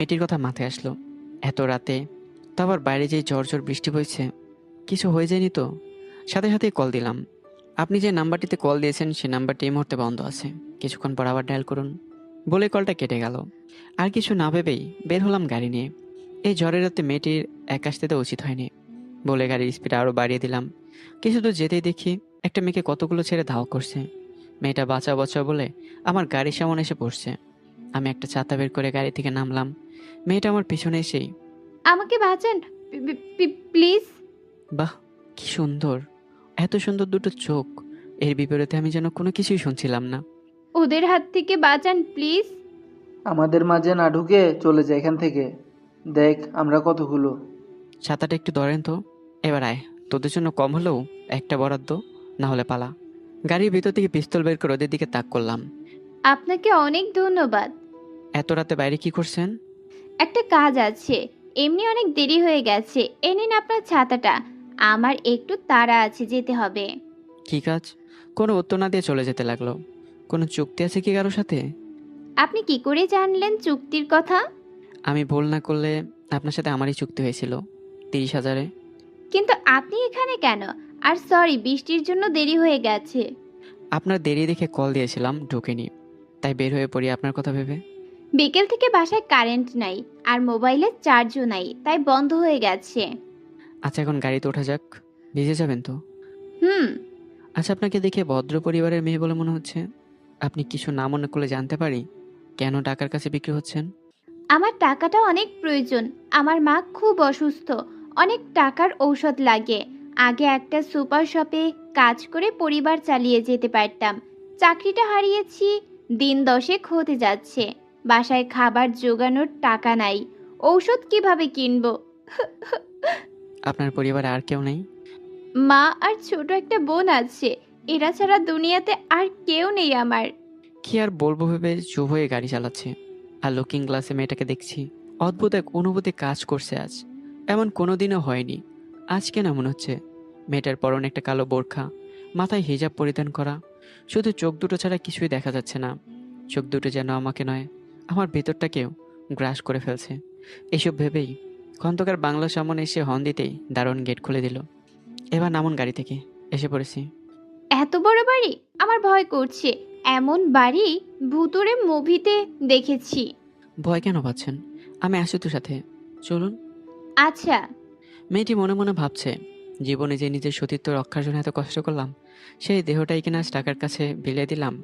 মেয়েটির কথা মাথায় আসলো। এত রাতে, তো আবার বাইরে যে ঝড় ঝড় বৃষ্টি বইছে, কিছু হয়ে যায়নি তো? সাথে সাথেই কল দিলাম। আপনি যে নাম্বারটিতে কল দিয়েছেন সে নাম্বারটি এই মুহূর্তে বন্ধ আছে, কিছুক্ষণ পর আবার ডায়াল করুন। বলে কলটা কেটে গেল। আর কিছু না ভেবেই বের হলাম গাড়ি নিয়ে। এই ঝড়ের রাতে মেয়েটির একা আসতে তো উচিত হয়নি বলে গাড়ির স্পিড আরও বাড়িয়ে দিলাম। কিছু দূর যেতেই দেখি একটা মেয়েকে কতগুলো ছেড়ে ধাওয়া করছে। মেয়েটা বাঁচা বাঁচা বলে আমার গাড়ির সামনে এসে পড়ছে। আমি একটা ছাতা বের করে গাড়ি থেকে নামলাম। মেয়েটা আমার পিছনে এসেই, আমাকে বাঁচান, প্লিজ। বাহ, কি সুন্দর! এত সুন্দর দুটো চোখ। এর বিপরীতে আমি যেন কোনো কিছুই শুনছিলাম না। ওদের হাত থেকে বাঁচান প্লিজ। আমাদের মাঝে না ঢুকে চলে যায় এখান থেকে। দেখ আমরা কতগুলো। ছাতাটা একটু ধরেন তো। এবার আয়, তোদের জন্য কম হলেও একটা বরাদ্দ, না হলে পালা। গাড়ির ভিতর থেকে পিস্তল বের করে ওদের দিকে তাক করলাম। আপনাকে অনেক ধন্যবাদ। এত রাতে বাইরে কি করছেন? একটা কাজ আছে, এমনি অনেক দেরি হয়ে গেছে। এ নিন আপনার ছাতাটা। আমার একটু তাড়া আছে, যেতে হবে। কি কাজ? কোনো উত্তর না দিয়ে চলে যেতে লাগলো। কোনো চুক্তি আছে কি কারোর সাথে? আপনি কি করে জানলেন চুক্তির কথা? আমি ভুল না করলে আপনার সাথে আমারই চুক্তি হয়েছিল, 30,000-এ। কিন্তু আপনি এখানে কেন? আর সরি, বৃষ্টির জন্য দেরি হয়ে গেছে। আপনার দেরি দেখে কল দিয়েছিলাম, ঢোকেনি, তাই বের হয়ে পড়ি আপনার কথা ভেবে। বিকেল থেকে বাসায় কারেন্ট নাই, আর মোবাইলের চার্জও নাই, তাই বন্ধ হয়ে গেছে। আচ্ছা, এখন গাড়িতে ওঠা যাক। ভিজে যাবেন তো? হুম। আচ্ছা, আপনাকে দেখে ভদ্র পরিবারের মেয়ে বলে মনে হচ্ছে। আপনি কিছু না মনে করলে জানতে পারি কেন টাকার কাছে বিক্রি হচ্ছেন? আমার টাকাটা অনেক প্রয়োজন। আমার মা খুব অসুস্থ, অনেক টাকার ঔষধ লাগে। আগে একটা সুপার শপে কাজ করে পরিবার চালিয়ে যেতে পারতাম। চাকরিটা হারিয়েছি, দিন দশেক হতে যাচ্ছে। বাসায় খাবার জোগানোর টাকা নাই, ঔষধ কিভাবে কিনবো? আপনার পরিবারে আর কেউ নেই? মা আর ছোট একটা বোন আছে, এরা ছাড়া দুনিয়াতে আর কেউ নেই আমার। কি আর বলবো ভেবে চুপ হয়ে গাড়ি চালাচ্ছে। আর লুকিং গ্লাসে মেয়েটাকে দেখছি। অদ্ভুত এক অনুভূতি কাজ করছে আজ। এমন কোনোদিনও হয়নি। আজ কেন মনে হচ্ছে? মেয়েটার পরনে একটা কালো বোরখা, মাথায় হিজাব পরিধান করা। শুধু চোখ দুটো ছাড়া কিছুই দেখা যাচ্ছে না। চোখ দুটো যেন আমাকে নয়, আমার ভেতরটাকেও গ্রাস করে ফেলছে। এসব ভেবেই খন্দকার বাংলার সামনে এসে হর্ন দিতেই দারুণ গেট খুলে দিল। এবার নামুন গাড়ি থেকে, এসে পড়েছি। এত বড় বাড়ি, আমার ভয় করছে। এমন বাড়ি ভুতুড়ে মুভিতে দেখেছি। ভয় কেন পাচ্ছেন? আমি আসি তো সাথে, চলুন। আচ্ছা। মেয়েটি মনে মনে ভাবছে, জীবনে যে নিজের সতীত্ব রক্ষার জন্য এত কষ্ট করলাম, সেই দেহটাই কিনা আজ টাকার কাছে বিলিয়ে দিলাম।